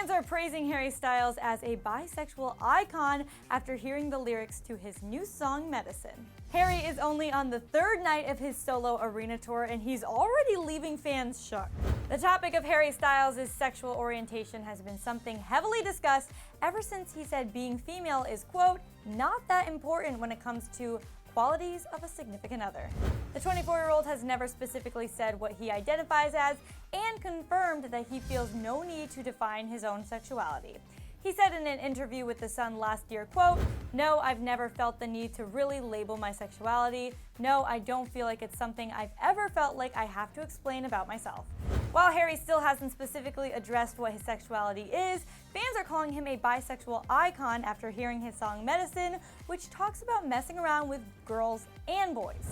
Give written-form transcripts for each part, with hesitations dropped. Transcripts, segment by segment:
Fans are praising Harry Styles as a bisexual icon after hearing the lyrics to his new song, Medicine. Harry is only on the third night of his solo arena tour and he's already leaving fans shook. The topic of Harry Styles' sexual orientation has been something heavily discussed ever since he said being female is, quote, not that important when it comes to qualities of a significant other. The 24-year-old has never specifically said what he identifies as and confirmed that he feels no need to define his own sexuality. He said in an interview with The Sun last year, quote, "No, I've never felt the need to really label my sexuality. No, I don't feel like it's something I've ever felt like I have to explain about myself." While Harry still hasn't specifically addressed what his sexuality is, fans are calling him a bisexual icon after hearing his song Medicine, which talks about messing around with girls and boys.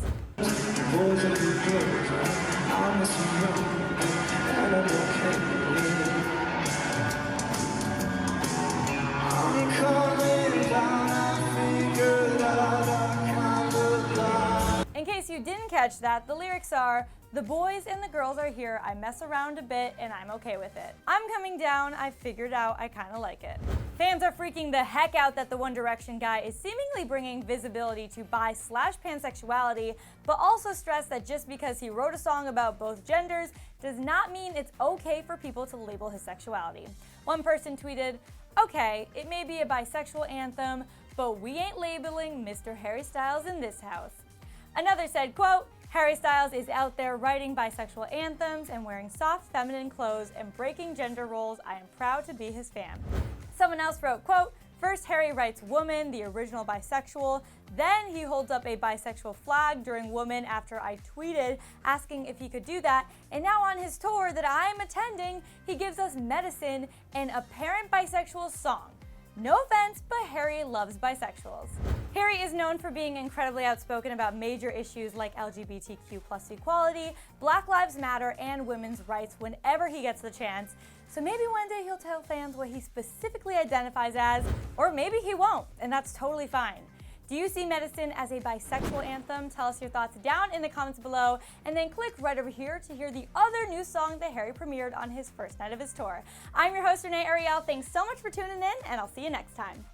In case you didn't catch that, the lyrics are, "The boys and the girls are here, I mess around a bit and I'm okay with it. I'm coming down, I figured out I kinda like it." Fans are freaking the heck out that the One Direction guy is seemingly bringing visibility to bi/pansexuality, but also stress that just because he wrote a song about both genders does not mean it's okay for people to label his sexuality. One person tweeted, "Okay, it may be a bisexual anthem, but we ain't labeling Mr. Harry Styles in this house." Another said, quote, "Harry Styles is out there writing bisexual anthems and wearing soft feminine clothes and breaking gender roles. I am proud to be his fan." Someone else wrote, quote, "First Harry writes Woman, the original bisexual, then he holds up a bisexual flag during Woman after I tweeted asking if he could do that, and now on his tour that I'm attending, he gives us Medicine, an apparent bisexual song. No offense, but Harry loves bisexuals." Harry is known for being incredibly outspoken about major issues like LGBTQ+ equality, Black Lives Matter, and women's rights whenever he gets the chance. So maybe one day he'll tell fans what he specifically identifies as, or maybe he won't, and that's totally fine. Do you see Medicine as a bisexual anthem? Tell us your thoughts down in the comments below, and then click right over here to hear the other new song that Harry premiered on his first night of his tour. I'm your host, Renee Ariel. Thanks so much for tuning in, and I'll see you next time.